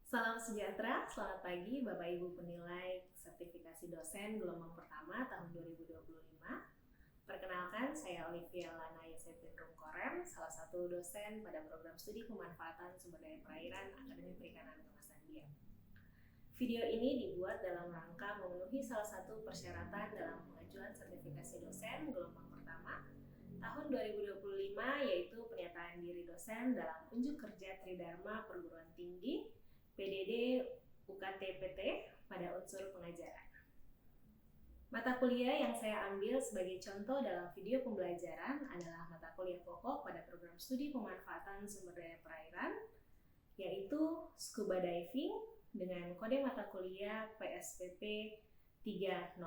Salam sejahtera, selamat pagi Bapak Ibu penilai sertifikasi dosen gelombang pertama tahun 2025. Perkenalkan, saya Olivia Lana Yosefin Rumkorem, salah satu dosen pada program studi pemanfaatan sumber daya perairan Akademi Perikanan Kemasan Biak. Video ini dibuat dalam rangka memenuhi salah satu persyaratan dalam pengajuan sertifikasi dosen gelombang pertama tahun 2025, yaitu pernyataan diri dosen dalam unjuk kerja Tridharma Perguruan Tinggi PDD UKT-PT pada unsur pengajaran. Mata kuliah yang saya ambil sebagai contoh dalam video pembelajaran adalah mata kuliah pokok pada program studi pemanfaatan sumber daya perairan, yaitu Scuba Diving dengan kode mata kuliah PSPP 306.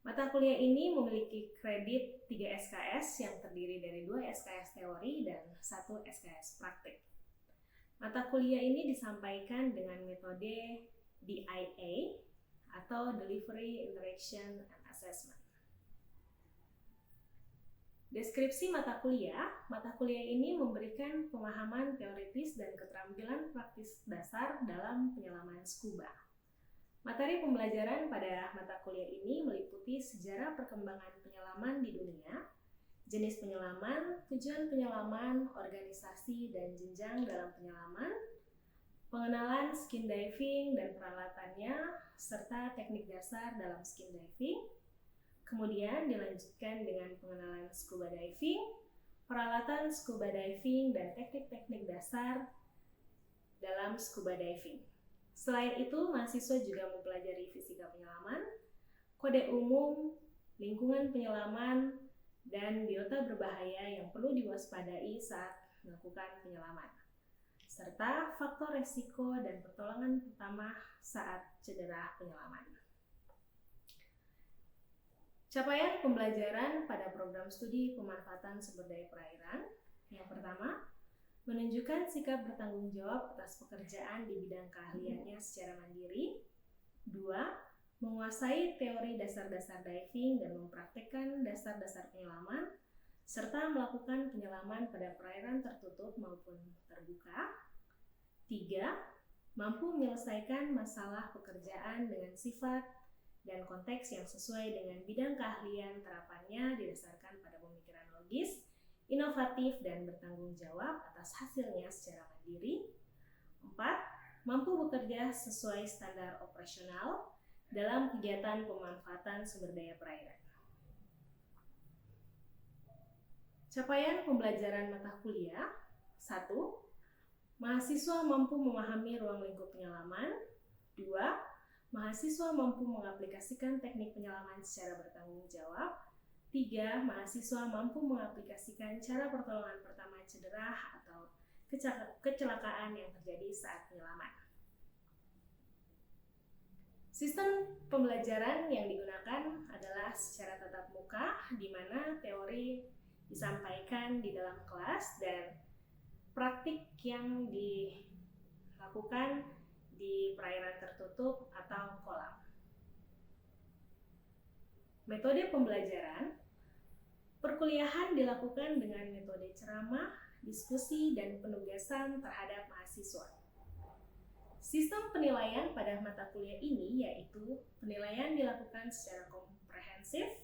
Mata kuliah ini memiliki kredit 3 SKS yang terdiri dari 2 SKS teori dan 1 SKS praktik. Mata kuliah ini disampaikan dengan metode DIA atau Delivery, Interaction, and Assessment. Deskripsi mata kuliah ini memberikan pemahaman teoritis dan keterampilan praktis dasar dalam penyelaman scuba. Materi pembelajaran pada mata kuliah ini meliputi sejarah perkembangan penyelaman di dunia, jenis penyelaman, tujuan penyelaman, organisasi dan jenjang dalam penyelaman, pengenalan skin diving dan peralatannya, serta teknik dasar dalam skin diving. Kemudian dilanjutkan dengan pengenalan scuba diving, peralatan scuba diving, dan teknik-teknik dasar dalam scuba diving. Selain itu, mahasiswa juga mempelajari fisika penyelaman, kode umum, lingkungan penyelaman, dan biota berbahaya yang perlu diwaspadai saat melakukan penyelaman, serta faktor resiko dan pertolongan pertama saat cedera penyelaman. Capaian pembelajaran pada program studi pemanfaatan sumber daya perairan. Yang pertama, menunjukkan sikap bertanggung jawab atas pekerjaan di bidang keahliannya secara mandiri. 2. Menguasai teori dasar-dasar diving dan mempraktikkan dasar-dasar penyelaman, serta melakukan penyelaman pada perairan tertutup maupun terbuka. 3. Mampu menyelesaikan masalah pekerjaan dengan sifat dan konteks yang sesuai dengan bidang keahlian terapannya didasarkan pada pemikiran logis, inovatif, dan bertanggung jawab atas hasilnya secara mandiri. 4. Mampu bekerja sesuai standar operasional dalam kegiatan pemanfaatan sumber daya perairan. Capaian pembelajaran mata kuliah. 1. Mahasiswa mampu memahami ruang lingkup penyelaman. 2. Mahasiswa mampu mengaplikasikan teknik penyelaman secara bertanggung jawab. 3. Mahasiswa mampu mengaplikasikan cara pertolongan pertama cedera atau kecelakaan yang terjadi saat penyelaman. Sistem pembelajaran yang digunakan adalah secara tatap muka, di mana teori disampaikan di dalam kelas dan praktik yang dilakukan di perairan tertutup atau kolam. Metode pembelajaran. Perkuliahan dilakukan dengan metode ceramah, diskusi, dan penugasan terhadap mahasiswa. Sistem penilaian pada mata kuliah ini yaitu penilaian dilakukan secara komprehensif,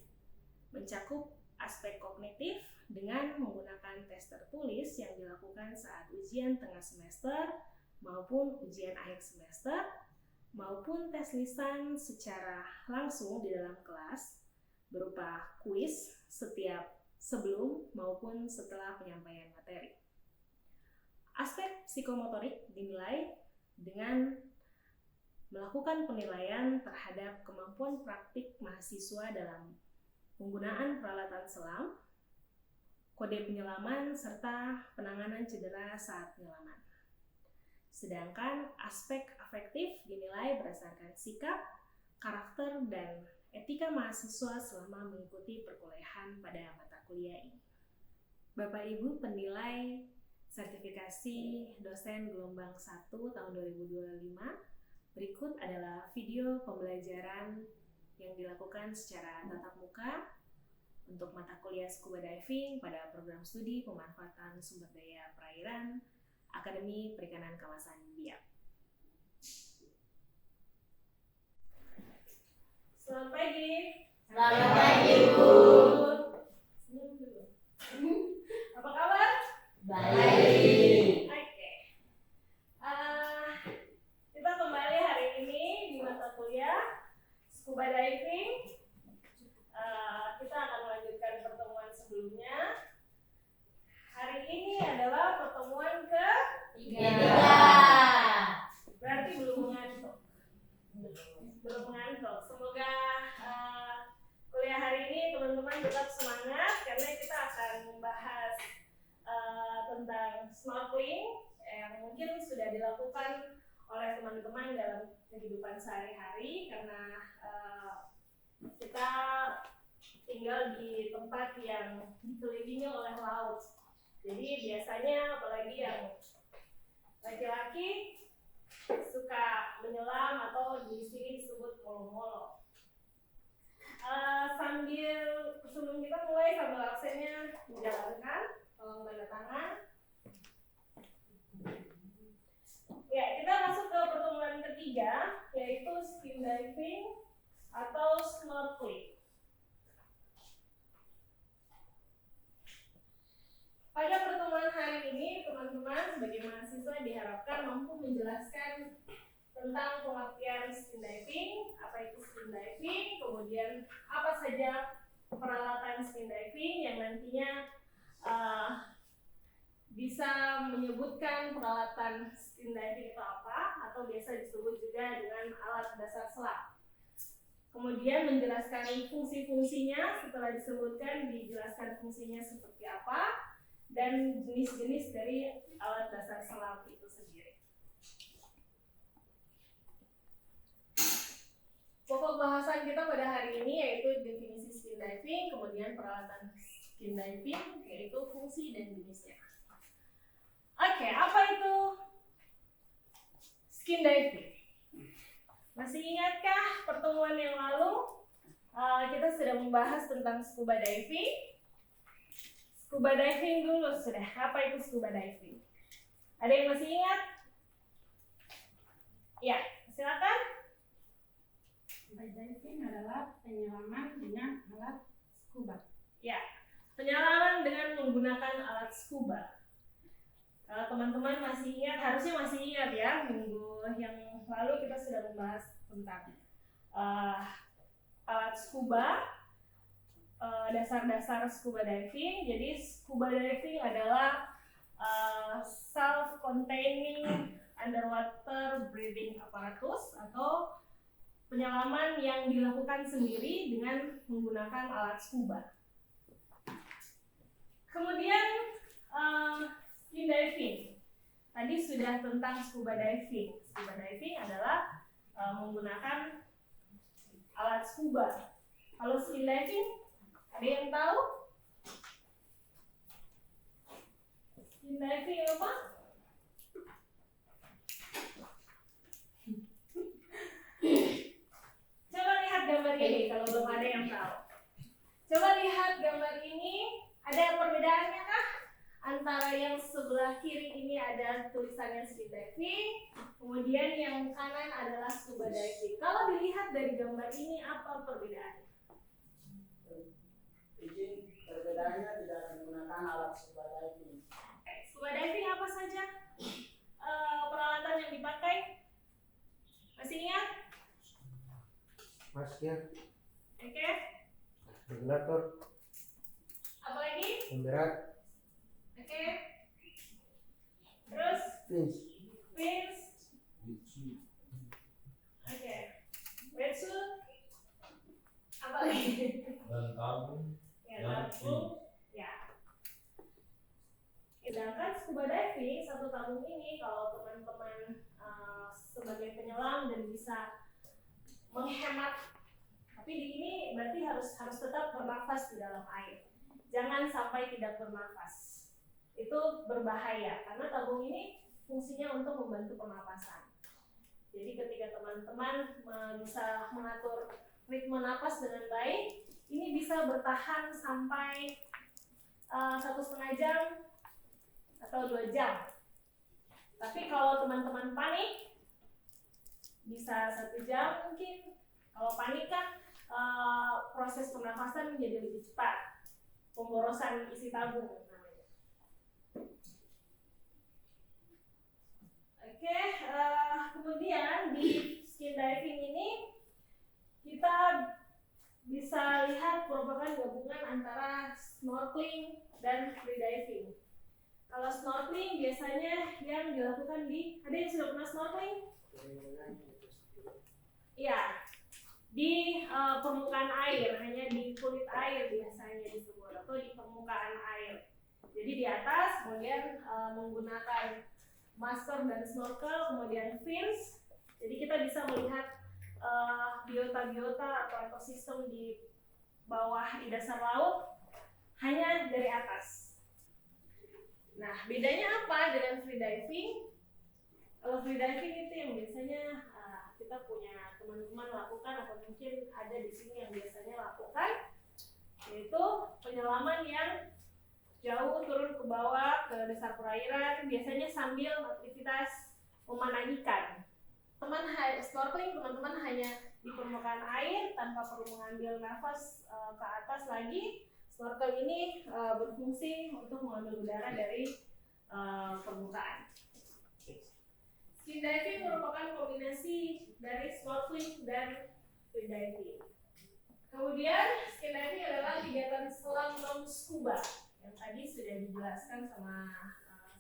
mencakup aspek kognitif dengan menggunakan tes tertulis yang dilakukan saat ujian tengah semester maupun ujian akhir semester, maupun tes lisan secara langsung di dalam kelas berupa kuis setiap sebelum maupun setelah penyampaian materi. Aspek psikomotorik dinilai dengan melakukan penilaian terhadap kemampuan praktik mahasiswa dalam penggunaan peralatan selam, kode penyelaman, serta penanganan cedera saat penyelaman. Sedangkan aspek afektif dinilai berdasarkan sikap, karakter, dan etika mahasiswa selama mengikuti perkuliahan pada mata kuliah ini. Bapak Ibu penilai sertifikasi dosen gelombang 1 tahun 2025, berikut adalah video pembelajaran yang dilakukan secara tatap muka untuk mata kuliah Scuba Diving pada program studi pemanfaatan sumber daya perairan Akademi Perikanan Kemasan Biak. sudah dilakukan oleh teman-teman dalam kehidupan sehari-hari karena kita tinggal di tempat yang dikelilingi oleh laut. Jadi biasanya apalagi yang laki-laki suka menyelam atau di sini disebut molo-molo. Sebelum kita mulai sambil absennya dijalankan, tolong tanda tangan. Ya, kita masuk ke pertemuan ketiga, yaitu skin diving atau snorkeling. Pada pertemuan hari ini, teman-teman sebagai mahasiswa diharapkan mampu menjelaskan tentang pengertian skin diving, apa itu skin diving, kemudian apa saja peralatan skin diving yang nantinya bisa menyebutkan peralatan skin diving itu apa, atau biasa disebut juga dengan alat dasar selam. Kemudian menjelaskan fungsi-fungsinya, setelah disebutkan dijelaskan fungsinya seperti apa, dan jenis-jenis dari alat dasar selam itu sendiri. Pokok bahasan kita pada hari ini yaitu definisi skin diving, kemudian peralatan skin diving, yaitu fungsi dan jenisnya. Oke, apa itu skin diving? Masih ingatkah pertemuan yang lalu kita sudah membahas tentang scuba diving? Scuba diving dulu sudah. Apa itu scuba diving? Ada yang masih ingat? Ya, silakan. Scuba diving adalah penyelaman dengan alat scuba. Ya, penyelaman dengan menggunakan alat scuba. Kalau teman-teman masih ingat, harusnya masih ingat ya, minggu yang lalu kita sudah membahas tentang alat scuba, dasar-dasar scuba diving. Jadi scuba diving adalah self-containing underwater breathing apparatus atau penyelaman yang dilakukan sendiri dengan menggunakan alat scuba. Kemudian skin diving. Tadi sudah tentang scuba diving. Scuba diving adalah menggunakan alat scuba. Kalau skin diving, ada yang tahu? Skin diving apa? Coba lihat gambar ini kalau belum ada yang tahu. Coba lihat gambar ini, ada perbedaannya kah? Antara yang sebelah kiri ini ada tulisannya skin diving, kemudian yang kanan adalah scuba diving. Kalau dilihat dari gambar ini, apa perbedaannya? Izin, perbedaannya tidak menggunakan alat scuba diving. Scuba diving apa saja peralatan yang dipakai? Masih ingat? Masker, Oke. regulator, Apa lagi? pemberat, Oke. Terus fins, fins. Oke. Wetsuit. Apa lagi? Dan tabung Ya, dan tabung. Ya. Sedangkan scuba diving, satu tabung ini kalau teman-teman sebagai penyelam dan bisa menghemat, tapi di ini berarti harus tetap bernafas di dalam air. Jangan sampai tidak bernafas. Itu berbahaya karena tabung ini fungsinya untuk membantu pernapasan. Jadi ketika teman-teman bisa mengatur ritme napas dengan baik, ini bisa bertahan sampai 1,5 jam atau 2 jam. Tapi kalau teman-teman panik, bisa 1 jam mungkin. Kalau panik kan proses pernafasan menjadi lebih cepat. Pemborosan isi tabung namanya. Oke, kemudian di skin diving ini kita bisa lihat merupakan gabungan antara snorkeling dan free diving. Kalau snorkeling biasanya yang dilakukan ada yang sudah pernah snorkeling? Iya, di permukaan air, hanya di kulit air biasanya disebut, atau di permukaan air. Jadi di atas kemudian menggunakan masker dan snorkel, kemudian fins. Jadi kita bisa melihat biota-biota atau ekosistem di bawah di dasar laut hanya dari atas. Nah, bedanya apa dengan free diving? Kalau free diving itu yang biasanya kita punya teman-teman lakukan atau mungkin ada di sini yang biasanya lakukan, yaitu penyelaman yang jauh turun ke bawah ke dasar perairan, biasanya sambil aktivitas memanah ikan. Snorkeling teman-teman hanya di permukaan air tanpa perlu mengambil nafas ke atas lagi. Snorkel ini berfungsi untuk mengambil udara dari permukaan. Skin diving merupakan kombinasi dari snorkeling dan free diving. Kemudian skin diving adalah kegiatan selam non scuba yang tadi sudah dijelaskan sama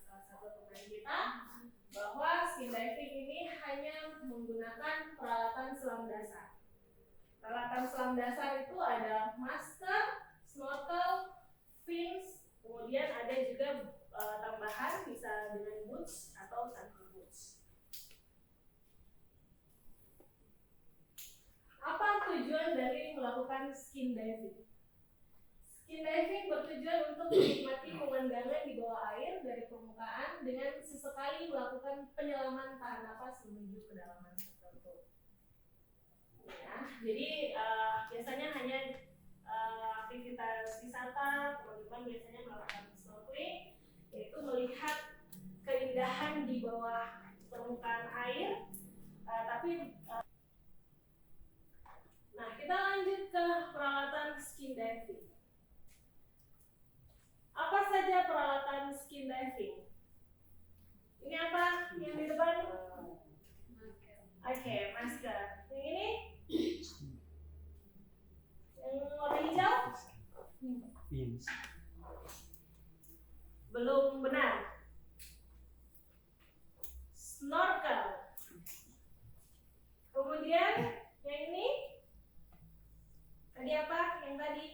salah satu teman kita, bahwa skin diving ini hanya menggunakan peralatan selam dasar. Peralatan selam dasar itu ada masker, snorkel, fins, kemudian ada juga tambahan bisa dengan boots atau tanpa boots. Apa tujuan dari melakukan skin diving? Skin diving bertujuan untuk menikmati pemandangan di bawah air dari permukaan dengan sesekali melakukan penyelaman tahan napas menuju kedalaman tertentu. Ya, jadi biasanya hanya aktivitas wisata, teman-teman biasanya melakukan snorkeling, yaitu melihat keindahan di bawah permukaan air. Nah, kita lanjut ke peralatan skin diving. Apa saja peralatan skin diving? Ini apa yang di depan? Oke, masker. Yang ini? Yang warna hijau? Fins. Belum benar. Snorkel. Kemudian yang ini? Tadi apa? Yang tadi?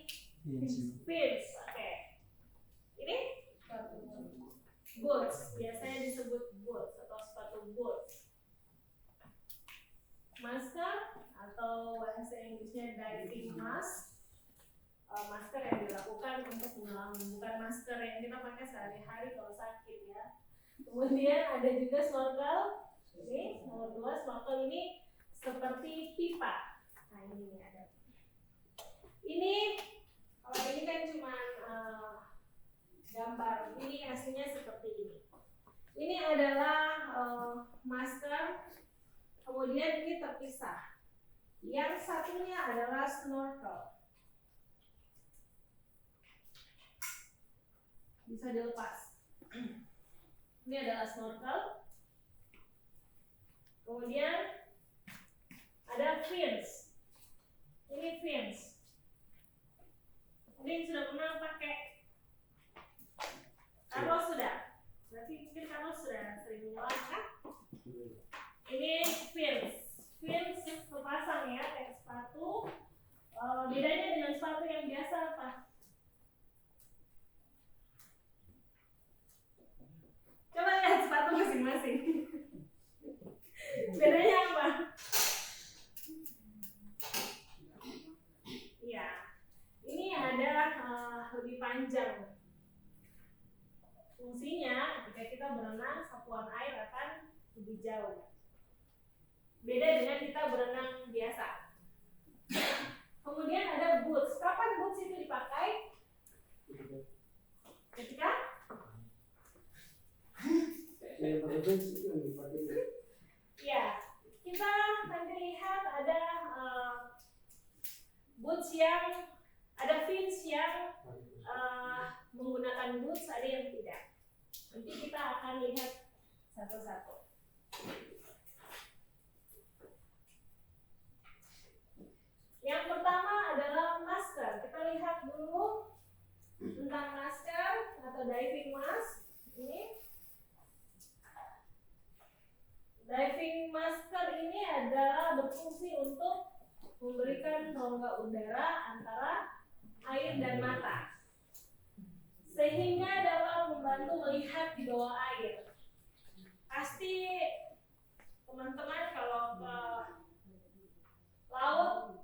Fins. Oke. Ini? Boots. Biasanya disebut boots atau sepatu boots. Masker atau bahasa Inggrisnya diving mask. Masker yang dilakukan untuk menyelam, bukan masker yang kita pakai sehari-hari kalau sakit ya. Kemudian ada juga snorkel. Ini nomor 2, snorkel ini seperti pipa. Nah ini ada. Ini kalau ini kan cuma gambar. Ini aslinya seperti ini. Ini adalah masker. Kemudian ini terpisah. Yang satunya adalah snorkel. Bisa dilepas. Ini adalah snorkel. Kemudian ada fins. Ini fins. Ini sudah pernah pakai. Carlos sudah. Berarti mungkin Carlos sudah sering menyelam kan? Ini fins. Fins terpasang ya kayak sepatu. Bedanya dengan sepatu yang biasa apa? Coba lihat sepatu masing-masing. Bedanya apa? Iya. Ini ada lebih panjang. Fungsinya jika kita berenang, sapuan air akan lebih jauh. Beda dengan kita berenang biasa. Kemudian ada boots. Kapan boots itu dipakai? Ketika? Ya, kita nanti lihat ada boots yang ada fins yang menggunakan boots, ada yang tidak. Nanti kita akan lihat satu-satu. Yang pertama adalah masker. Kita lihat dulu tentang masker atau diving mask. Ini diving masker ini adalah berfungsi untuk memberikan rongga udara antara air dan mata, sehingga dapat membantu melihat di bawah air. Pasti teman-teman kalau ke laut,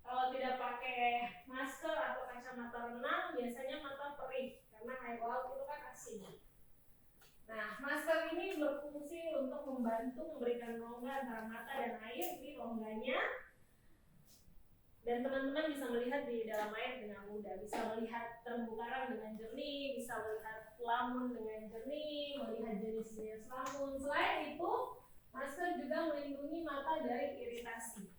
kalau tidak pakai masker atau kacamata renang, biasanya mata perih karena air laut itu kan asin. Nah, masker ini berfungsi untuk membantu memberikan rongga antara mata dan air. Ini rongganya, dan teman-teman bisa melihat di dalam air dengan mudah, bisa melihat terumbu karang dengan jernih, bisa melihat lamun dengan jernih, melihat jenis-jenis lamun. Selain itu, masker juga melindungi mata dari iritasi.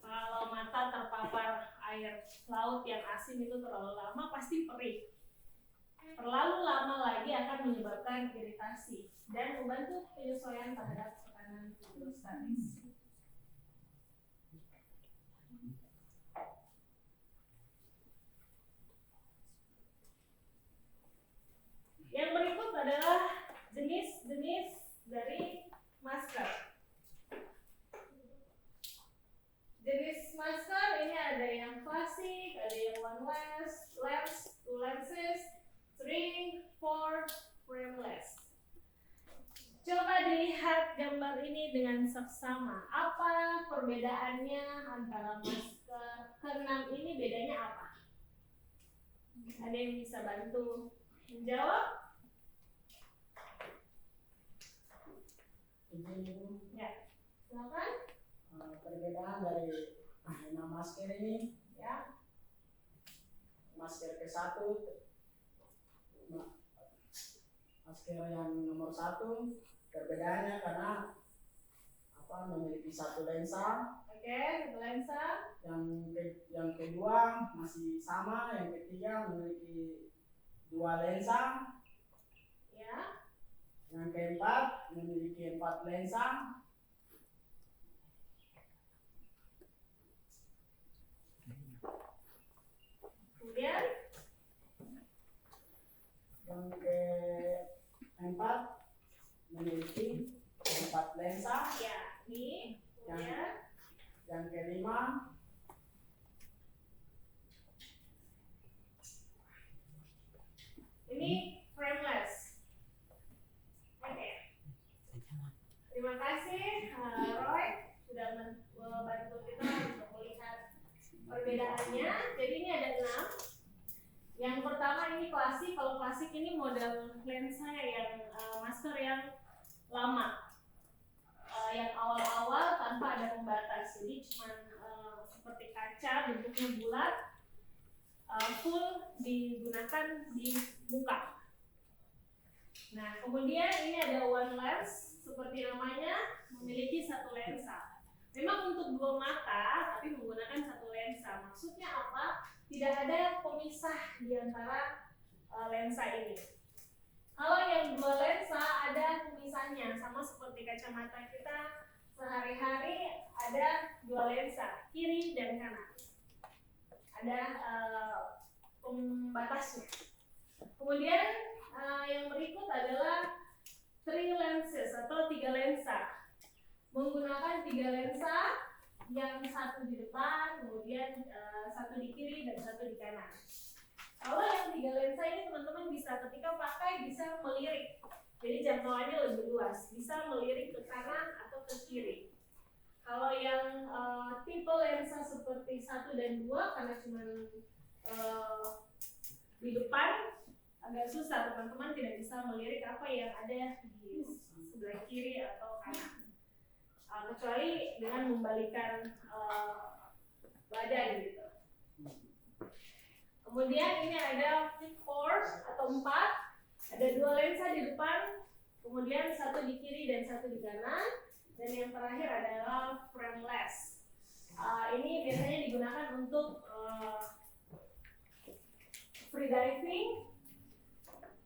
Kalau mata terpapar air laut yang asin itu terlalu lama, pasti perih. Terlalu lama lagi akan menyebabkan iritasi dan membantu penyesuaian terhadap tekanan hidrostatis. Yang berikut adalah jenis-jenis dari masker. Jenis masker ini ada yang klasik, ada yang one lens, two lenses, 3, 4, frameless. Coba dilihat gambar ini dengan seksama. Apa perbedaannya antara masker keenam ini? Bedanya apa? Ada yang bisa bantu menjawab? Izin Ibu, Ya, silakan. perbedaan dari masker ini, Ya, masker ke-1, masker yang nomor 1, perbedaannya karena memiliki satu lensa. oke, satu lensa. Yang kedua masih sama, yang ketiga memiliki 2 lensa. Ya, Yang keempat memiliki 4 lensa. kemudian Yang keempat memiliki 4 lensa. ya, ini. Kemudian Yang kelima ini frameless. Oke. Terima kasih Roy sudah membantu kita untuk melihat perbedaannya. Jadi ini ada 6. Yang pertama ini klasik. Kalau klasik ini model lensa yang masker yang lama, yang awal-awal tanpa ada pembatas. Jadi cuma seperti kaca bentuknya bulat, full digunakan di muka. Nah, kemudian ini ada one lens, seperti namanya, memiliki 1 lensa. Memang untuk 2 mata, tapi menggunakan 1 lensa. Maksudnya apa? Tidak ada pemisah di antara lensa ini. Kalau yang 2 lensa ada pemisahnya, sama seperti kacamata kita sehari-hari ada 2 lensa, kiri dan kanan. Ada pembatasnya. Kemudian yang berikut adalah 3 lenses atau 3 lensa. Menggunakan 3 lensa, yang 1 di depan, kemudian 1 di kiri dan 1 di kanan. Kalau yang 3 lensa ini teman-teman bisa ketika pakai bisa melirik. Jadi jangkauannya lebih luas, bisa melirik ke kanan atau ke kiri. Kalau yang tipe lensa seperti 1 dan 2 karena cuma di depan agak susah, teman-teman tidak bisa melirik apa yang ada di sebelah kiri atau kanan. Kecuali dengan membalikan badan gitu. Kemudian ini ada 4 atau 4, ada 2 lensa di depan, kemudian 1 di kiri dan 1 di kanan, dan yang terakhir adalah frameless. Ini biasanya digunakan untuk freediving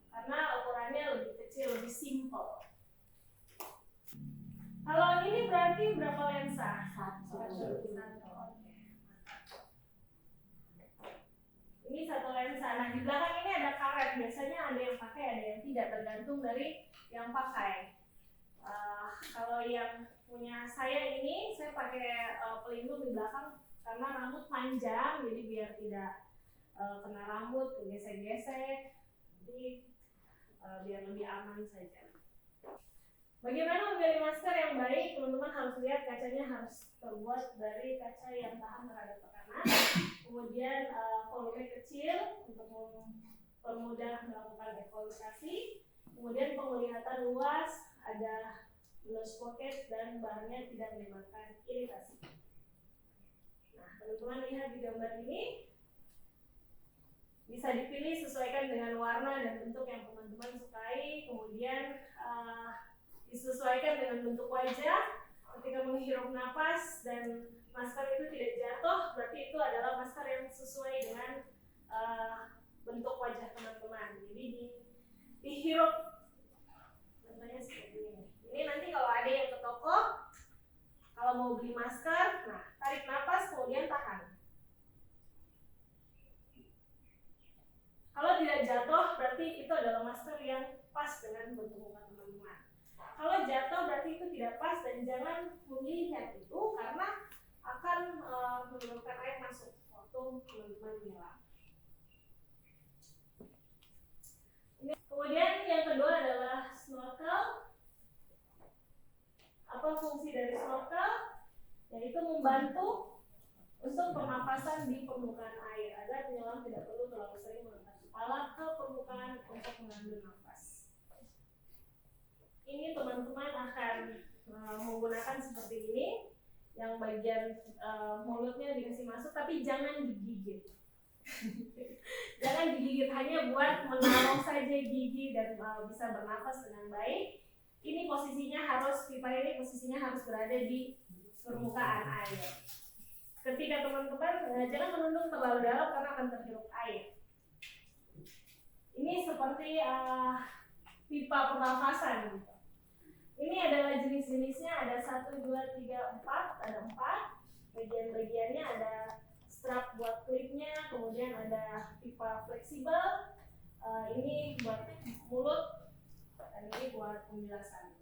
karena ukurannya lebih kecil, lebih simple. Kalau ini berarti berapa lensa? 1. Ini 1 lensa. Nah, di belakang ini ada karet. Biasanya ada yang pakai, ada yang tidak, tergantung dari yang pakai. Kalau yang punya saya ini, saya pakai pelindung di belakang karena rambut panjang, jadi biar tidak kena rambut, gesek-gesek, jadi biar lebih aman saja. Bagaimana memilih masker yang baik? Teman-teman harus lihat kacanya harus terbuat dari kaca yang tahan terhadap tekanan. Kemudian volume kecil untuk mempermudah melakukan evaluasi. Kemudian penglihatan luas, ada nose pocket dan bahannya tidak menyebabkan iritasi. Nah, teman-teman lihat di gambar ini. Bisa dipilih sesuaikan dengan warna dan bentuk yang teman-teman sukai. Kemudian disesuaikan dengan bentuk wajah. Ketika menghirup napas dan masker itu tidak jatuh, berarti itu adalah masker yang sesuai dengan bentuk wajah teman-teman. Jadi dihirup, contohnya seperti ini. Ini nanti kalau ada yang ke toko, kalau mau beli masker, nah tarik napas kemudian tahan. Kalau tidak jatuh, berarti itu adalah masker yang pas dengan bentuk muka teman-teman. Kalau jatuh, berarti itu tidak pas dan jangan memilih yang itu karena akan menyebabkan air masuk waktu teman-teman menyelam. Kemudian yang kedua adalah snorkel. Apa fungsi dari snorkel? Yaitu membantu untuk pernapasan di permukaan air agar penyelam tidak perlu terlalu sering mengangkat kepala ke permukaan untuk mengambil nafas. Ini teman-teman akan menggunakan seperti ini, yang bagian mulutnya dikasih masuk, tapi jangan digigit. Jangan digigit, hanya buat menolong saja gigi dan bisa bernafas dengan baik. Ini posisinya harus, pipa ini posisinya harus berada di permukaan air. Ketika teman-teman jangan menunduk terlalu dalam karena akan terhirup air. Ini seperti pipa pernafasan. Ini adalah jenis-jenisnya, ada 1, 2, 3, 4, ada 4. Bagian-bagiannya ada strap buat klipnya, kemudian ada pipa fleksibel. Ini buat mulut, dan ini buat pembilasan.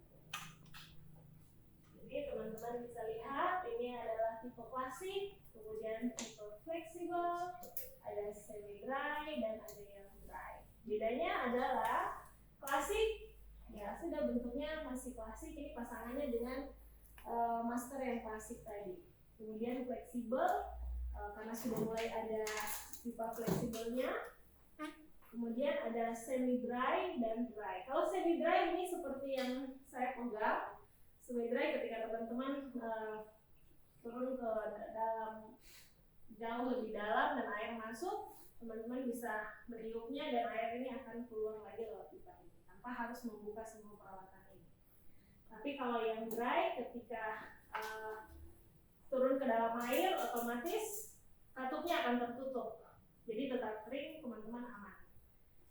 Jadi teman-teman bisa lihat ini adalah tipe klasik, kemudian tipe fleksibel, ada semi dry dan ada yang dry. Bedanya adalah klasik, ya sudah bentuknya masih klasik, ini pasangannya dengan masker yang klasik tadi. Kemudian fleksibel, karena sudah mulai ada pipa fleksibelnya. Kemudian ada semi dry dan dry. Kalau semi dry ini seperti yang saya pegang. Semi dry ketika teman-teman turun ke dalam, jauh lebih dalam dan air masuk, teman-teman bisa meniupnya dan air ini akan keluar lagi lewat pipa ini tanpa harus membuka semua peralatan ini. Tapi kalau yang dry, ketika turun ke dalam air, otomatis katupnya akan tertutup, jadi tetap kering, teman-teman aman.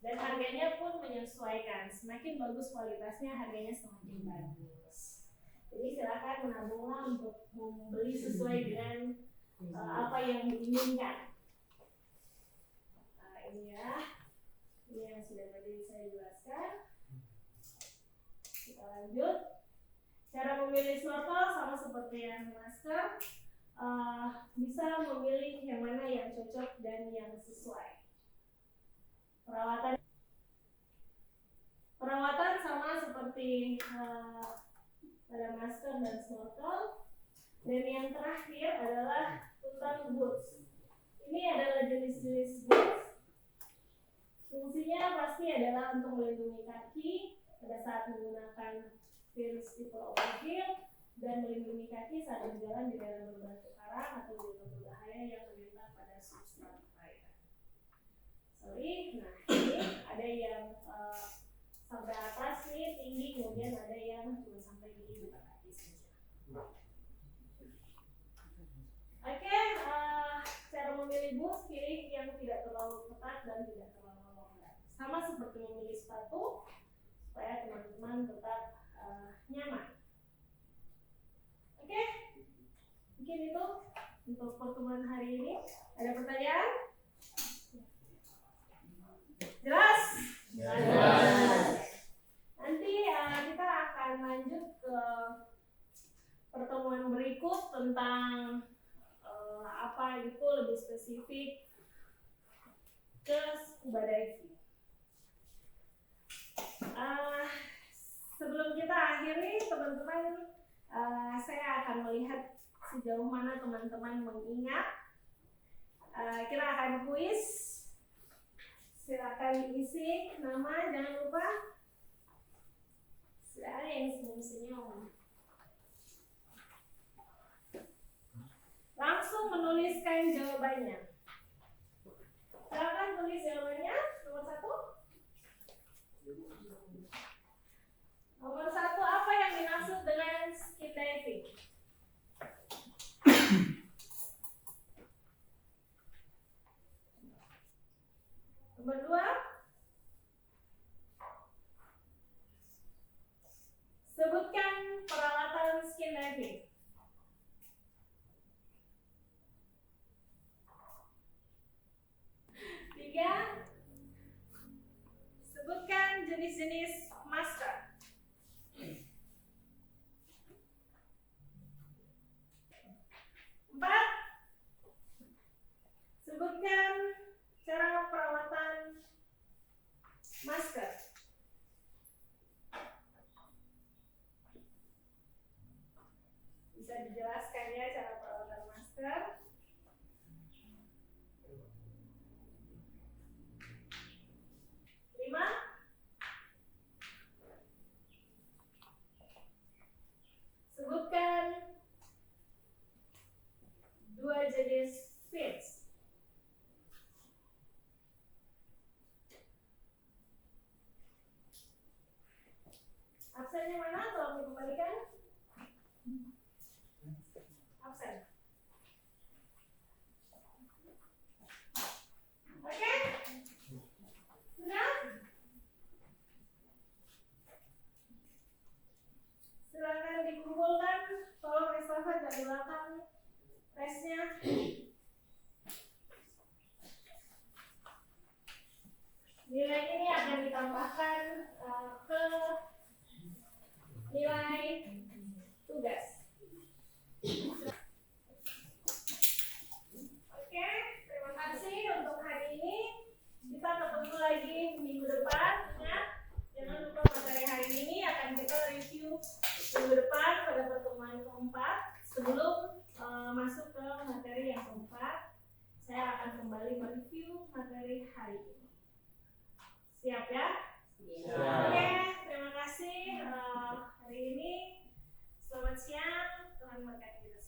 Dan harganya pun menyesuaikan, semakin bagus kualitasnya harganya semakin bagus. Jadi silakan menabunglah untuk membeli sesuai dengan apa yang diinginkan. Nah, ini ya, ini yang sudah tadi saya jelaskan. Kita lanjut. Cara memilih snorkel sama seperti yang masker, bisa memilih yang mana yang cocok dan yang sesuai. Perawatan sama seperti pada masker dan snorkel. Dan yang terakhir adalah tentang boots. Ini adalah jenis-jenis boots. Fungsinya pasti adalah untuk melindungi kaki pada saat menggunakan virus tipe overkill dan melindungi kaki saat berjalan di daerah berbatu karang atau di tempat berbahaya yang menempel pada substrat perairan. Nah ini ada yang sampai atas nih tinggi, kemudian ada yang cuma sampai di buka kaki saja. Oke, cara memilih boots, pilih yang tidak terlalu ketat dan tidak terlalu longgar. Sama seperti memilih sepatu, supaya teman-teman tetap nyaman. Oke, mungkin itu untuk pertemuan hari ini. Ada pertanyaan? Jelas? Jelas. Nanti kita akan lanjut ke pertemuan berikut tentang apa itu lebih spesifik ke scuba diving. Sebelum kita akhiri, teman-teman, saya akan melihat sejauh mana teman-teman mengingat. Kita akan kuis. Silakan isi nama, jangan lupa. Sudah ada yang senyum-senyum. Langsung menuliskan jawabannya. Silakan tulis jawabannya. Nomor 1. Nomor 1, apa yang dimaksud dengan skin diving? Nomor 2, sebutkan peralatan skin diving. 3, sebutkan jenis-jenis masker. 4, sebutkan cara perawatan masker. 5, bisa dijelaskan ya cara perawatan masker. 5, sebutkan 2 jenis fins. 6, absennya mana? Tolong dikembalikan. Absen. Oke? Sudah? Silakan dikumpulkan. Tolong estafet dari belakang. Tesnya. Nilai ini akan ditambahkan ke nilai tugas. Oke, terima kasih untuk hari ini. Kita ketemu lagi minggu depan. Ingat, jangan lupa materi hari ini akan kita review minggu depan pada pertemuan keempat. Sebelum masuk ke materi yang keempat, saya akan kembali mereview materi hari ini. Siap ya? Oke, terima kasih hari ini. Selamat siang, Tuhan memberkati kita.